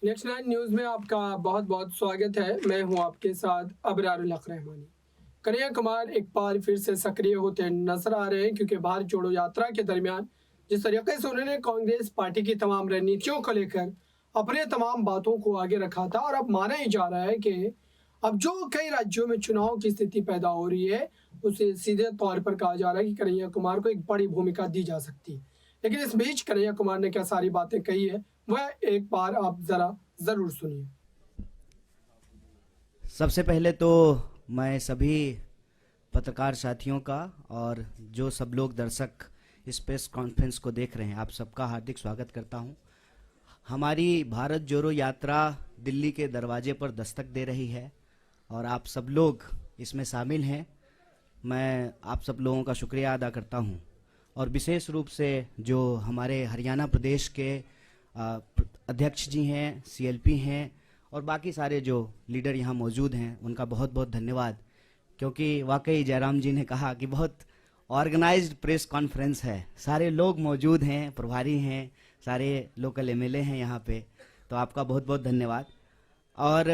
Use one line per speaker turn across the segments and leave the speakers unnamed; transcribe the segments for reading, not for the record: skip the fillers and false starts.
यक्षनाइन news में आपका बहुत बहुत स्वागत है। मैं हूं आपके साथ अबरारुल हक रहमानी। कन्हैया कुमार एक बार फिर से सक्रिय होते नजर आ रहे हैं, क्योंकि भारत जोड़ो यात्रा के दरमियान जिस तरीके से उन्होंने कांग्रेस पार्टी की तमाम रणनीतियों को लेकर अपने तमाम बातों को आगे रखा था, और अब माना ही जा रहा है कि अब जो कई राज्यों में चुनाव की स्थिति पैदा हो रही है, उसे सीधे तौर पर कहा जा रहा है कि कन्हैया कुमार को एक बड़ी भूमिका दी जा सकती है। लेकिन इस बीच कन्हैया कुमार ने क्या सारी बातें कही है, वह एक बार आप जरा जरूर सुनिए।
सबसे पहले तो मैं सभी पत्रकार साथियों का और जो सब लोग दर्शक इस प्रेस कॉन्फ्रेंस को देख रहे हैं, आप सबका हार्दिक स्वागत करता हूं। हमारी भारत जोड़ो यात्रा दिल्ली के दरवाजे पर दस्तक दे रही है और आप सब लोग इसमें शामिल हैं। मैं आप सब लोगों का शुक्रिया अदा करता हूं, और विशेष रूप से जो हमारे हरियाणा प्रदेश के अध्यक्ष जी हैं, सीएलपी हैं और बाकी सारे जो लीडर यहाँ मौजूद हैं, उनका बहुत बहुत धन्यवाद। क्योंकि वाकई जयराम जी ने कहा कि बहुत ऑर्गेनाइज्ड प्रेस कॉन्फ्रेंस है, सारे लोग मौजूद हैं, प्रभारी हैं, सारे लोकल एमएलए हैं यहाँ पे, तो आपका बहुत बहुत धन्यवाद। और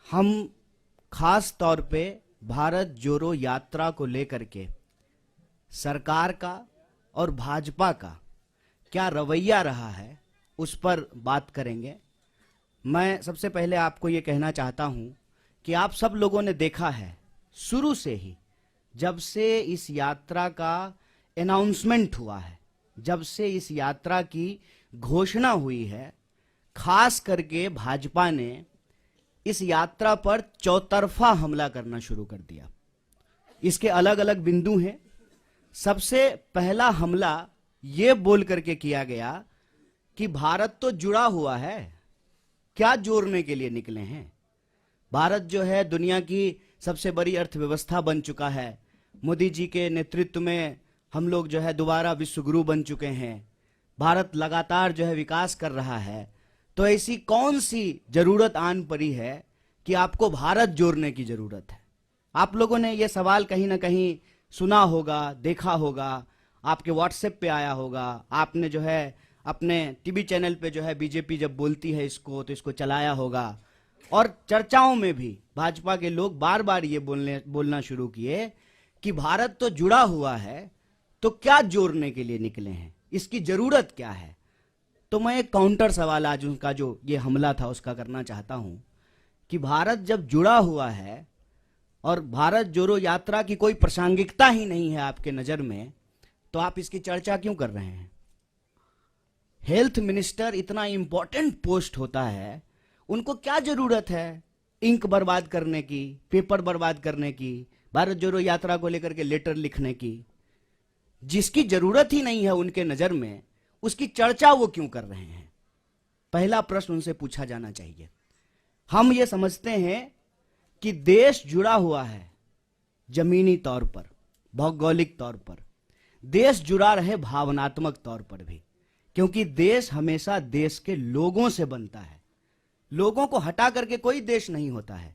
हम खास तौर पे भारत जोड़ो यात्रा को लेकर के सरकार का और भाजपा का क्या रवैया रहा है, उस पर बात करेंगे। मैं सबसे पहले आपको ये कहना चाहता हूं कि आप सब लोगों ने देखा है शुरू से ही, जब से इस यात्रा का अनाउंसमेंट हुआ है, जब से इस यात्रा की घोषणा हुई है, खास करके भाजपा ने इस यात्रा पर चौतरफा हमला करना शुरू कर दिया। इसके अलग अलग बिंदु हैं। सबसे पहला हमला ये बोल करके किया गया कि भारत तो जुड़ा हुआ है, क्या जोड़ने के लिए निकले हैं। भारत जो है दुनिया की सबसे बड़ी अर्थव्यवस्था बन चुका है। मोदी जी के नेतृत्व में हम लोग जो है दोबारा विश्व गुरु बन चुके हैं। भारत लगातार जो है विकास कर रहा है। तो ऐसी कौन सी जरूरत आन पड़ी है कि आपको भारत जोड़ने की जरूरत है। आप लोगों ने यह सवाल कहीं ना कहीं सुना होगा, देखा होगा, आपके व्हाट्सएप पे आया होगा, आपने जो है अपने टीवी चैनल पे जो है बीजेपी जब बोलती है इसको तो इसको चलाया होगा। और चर्चाओं में भी भाजपा के लोग बार बार ये बोलना शुरू किए कि भारत तो जुड़ा हुआ है, तो क्या जोड़ने के लिए निकले हैं, इसकी जरूरत क्या है। तो मैं एक काउंटर सवाल आज उनका जो ये हमला था उसका करना चाहता हूं कि भारत जब जुड़ा हुआ है और भारत जोड़ो यात्रा की कोई प्रासंगिकता ही नहीं है आपके नजर में, तो आप इसकी चर्चा क्यों कर रहे हैं। हेल्थ मिनिस्टर इतना इंपॉर्टेंट पोस्ट होता है, उनको क्या जरूरत है इंक बर्बाद करने की, पेपर बर्बाद करने की, भारत जोड़ो यात्रा को लेकर के लेटर लिखने की। जिसकी जरूरत ही नहीं है उनके नजर में, उसकी चर्चा वो क्यों कर रहे हैं। पहला प्रश्न उनसे पूछा जाना चाहिए। हम ये समझते हैं कि देश जुड़ा हुआ है जमीनी तौर पर, भौगोलिक तौर पर, देश जुड़ा रहे भावनात्मक तौर पर भी, क्योंकि देश हमेशा देश के लोगों से बनता है। लोगों को हटा करके कोई देश नहीं होता है।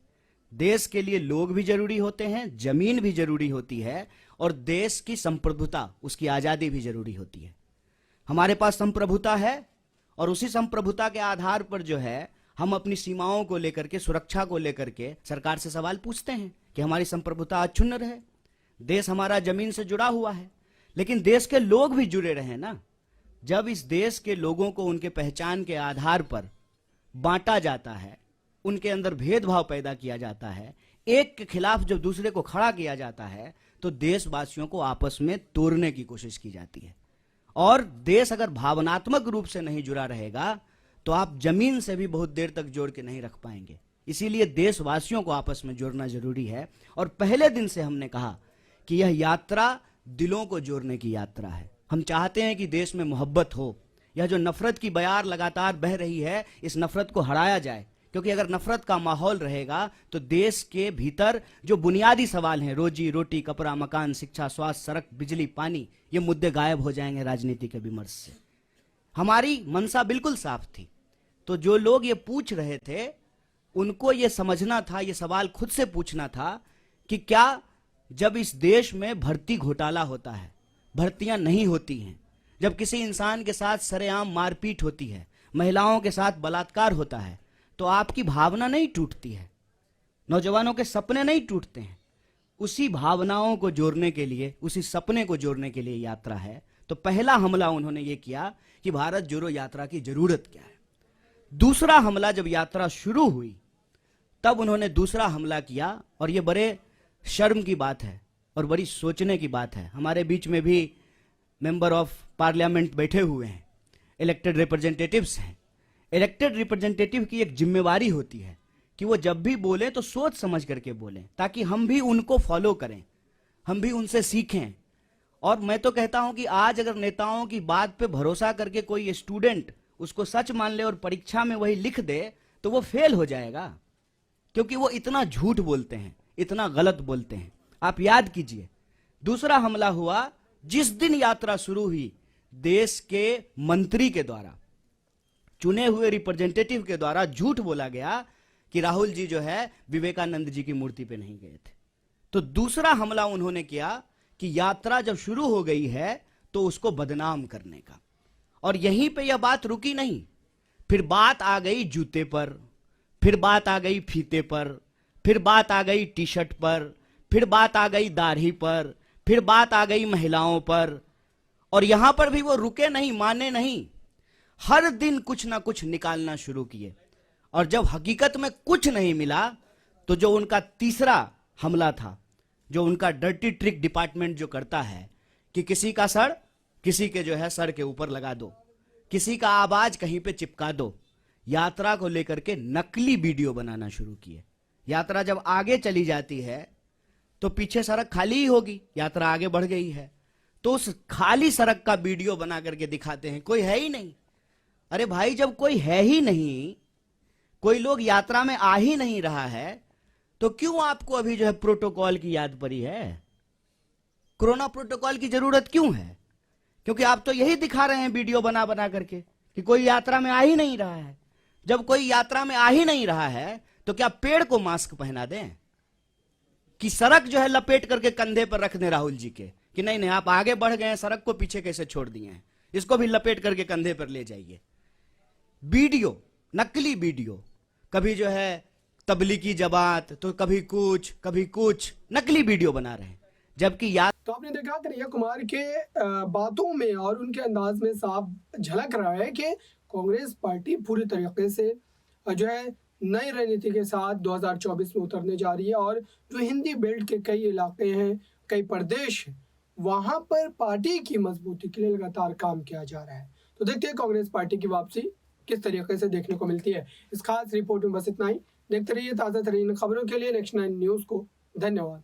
देश के लिए लोग भी जरूरी होते हैं, जमीन भी जरूरी होती है, और देश की संप्रभुता, उसकी आजादी भी जरूरी होती है। हमारे पास संप्रभुता है और उसी संप्रभुता के आधार पर जो है हम अपनी सीमाओं को लेकर के, सुरक्षा को लेकर के सरकार से सवाल पूछते हैं कि हमारी संप्रभुता अक्षुण्ण रहे। देश हमारा जमीन से जुड़ा हुआ है, लेकिन देश के लोग भी जुड़े रहे ना। जब इस देश के लोगों को उनके पहचान के आधार पर बांटा जाता है, उनके अंदर भेदभाव पैदा किया जाता है, एक के खिलाफ जब दूसरे को खड़ा किया जाता है, तो देशवासियों को आपस में तोड़ने की कोशिश की जाती है। और देश अगर भावनात्मक रूप से नहीं जुड़ा रहेगा तो आप जमीन से भी बहुत देर तक जोड़ के नहीं रख पाएंगे। इसीलिए देशवासियों को आपस में जोड़ना जरूरी है। और पहले दिन से हमने कहा कि यह यात्रा दिलों को जोड़ने की यात्रा है। हम चाहते हैं कि देश में मोहब्बत हो। यह जो नफरत की बयार लगातार बह रही है, इस नफरत को हराया जाए, क्योंकि अगर नफरत का माहौल रहेगा तो देश के भीतर जो बुनियादी सवाल हैं, रोजी रोटी, कपड़ा, मकान, शिक्षा, स्वास्थ्य, सड़क, बिजली, पानी, ये मुद्दे गायब हो जाएंगे राजनीति के विमर्श से। हमारी मंशा बिल्कुल साफ थी। तो जो लोग ये पूछ रहे थे, उनको ये समझना था, ये सवाल खुद से पूछना था कि क्या जब इस देश में भर्ती घोटाला होता है, भर्तियां नहीं होती हैं, जब किसी इंसान के साथ सरेआम मारपीट होती है, महिलाओं के साथ बलात्कार होता है, तो आपकी भावना नहीं टूटती है, नौजवानों के सपने नहीं टूटते हैं। उसी भावनाओं को जोड़ने के लिए, उसी सपने को जोड़ने के लिए यात्रा है। तो पहला हमला उन्होंने ये किया कि भारत जोड़ो यात्रा की जरूरत क्या है। दूसरा हमला जब यात्रा शुरू हुई तब उन्होंने दूसरा हमला किया, और ये बड़े शर्म की बात है और बड़ी सोचने की बात है। हमारे बीच में भी मेंबर ऑफ पार्लियामेंट बैठे हुए हैं, इलेक्टेड रिप्रेजेंटेटिव्स हैं। इलेक्टेड रिप्रेजेंटेटिव की एक जिम्मेवारी होती है कि वो जब भी बोले तो सोच समझ करके बोलें, ताकि हम भी उनको फॉलो करें, हम भी उनसे सीखें। और मैं तो कहता हूं कि आज अगर नेताओं की बात पे भरोसा करके कोई स्टूडेंट उसको सच मान ले और परीक्षा में वही लिख दे तो वो फेल हो जाएगा, क्योंकि वो इतना झूठ बोलते हैं, इतना गलत बोलते हैं। आप याद कीजिए, दूसरा हमला हुआ जिस दिन यात्रा शुरू हुई, देश के मंत्री के द्वारा, चुने हुए रिप्रेजेंटेटिव के द्वारा झूठ बोला गया कि राहुल जी जो है विवेकानंद जी की मूर्ति पे नहीं गए थे। तो दूसरा हमला उन्होंने किया कि यात्रा जब शुरू हो गई है तो उसको बदनाम करने का। और यहीं पे यह बात रुकी नहीं, फिर बात आ गई जूते पर, फिर बात आ गई फीते पर, फिर बात आ गई टी शर्ट पर, फिर बात आ गई दाढ़ी पर, फिर बात आ गई महिलाओं पर। और यहां पर भी वो रुके नहीं, माने नहीं, हर दिन कुछ ना कुछ निकालना शुरू किए। और जब हकीकत में कुछ नहीं मिला तो जो उनका तीसरा हमला था, जो उनका डर्टी ट्रिक डिपार्टमेंट जो करता है कि किसी का सर किसी के जो है सर के ऊपर लगा दो, किसी का आवाज कहीं पे चिपका दो, यात्रा को लेकर के नकली वीडियो बनाना शुरू किए। यात्रा जब आगे चली जाती है तो पीछे सड़क खाली ही होगी, यात्रा आगे बढ़ गई है तो उस खाली सड़क का वीडियो बना करके दिखाते हैं, कोई है ही नहीं। अरे भाई, जब कोई है ही नहीं, कोई लोग यात्रा में आ ही नहीं रहा है, तो क्यों आपको अभी जो है प्रोटोकॉल की याद पड़ी है? कोरोना प्रोटोकॉल की जरूरत क्यों है? क्योंकि आप तो यही दिखा रहे हैं वीडियो बना बना करके कि कोई यात्रा में आ ही नहीं रहा है। जब कोई यात्रा में आ ही नहीं रहा है तो क्या पेड़ को मास्क पहना दें कि सड़क जो है लपेट करके कंधे पर रख दें राहुल जी के कि नहीं नहीं आप आगे बढ़ गए हैं, सड़क को पीछे कैसे छोड़ दिए हैं, इसको भी लपेट करके कंधे पर ले जाइए। वीडियो, नकली वीडियो, कभी जो है तबलीगी जमात तो कभी कुछ नकली वीडियो बना रहे हैं, जबकि याद।
तो आपने देखा कन्हैया कुमार के बातों में और उनके अंदाज में साफ झलक रहा है कि कांग्रेस पार्टी पूरी तरीके से जो है नई रणनीति के साथ 2024 में उतरने जा रही है। और जो हिंदी बेल्ट के कई इलाके हैं, कई प्रदेश हैं, वहां पर पार्टी की मजबूती के लिए लगातार काम किया जा रहा है। तो देखते हैं कांग्रेस पार्टी की वापसी किस तरीके से देखने को मिलती है। इस खास रिपोर्ट में बस इतना ही। देखते रहिए ताज़ा तरीन खबरों के लिए नेक्स्ट 9 न्यूज़ को। धन्यवाद।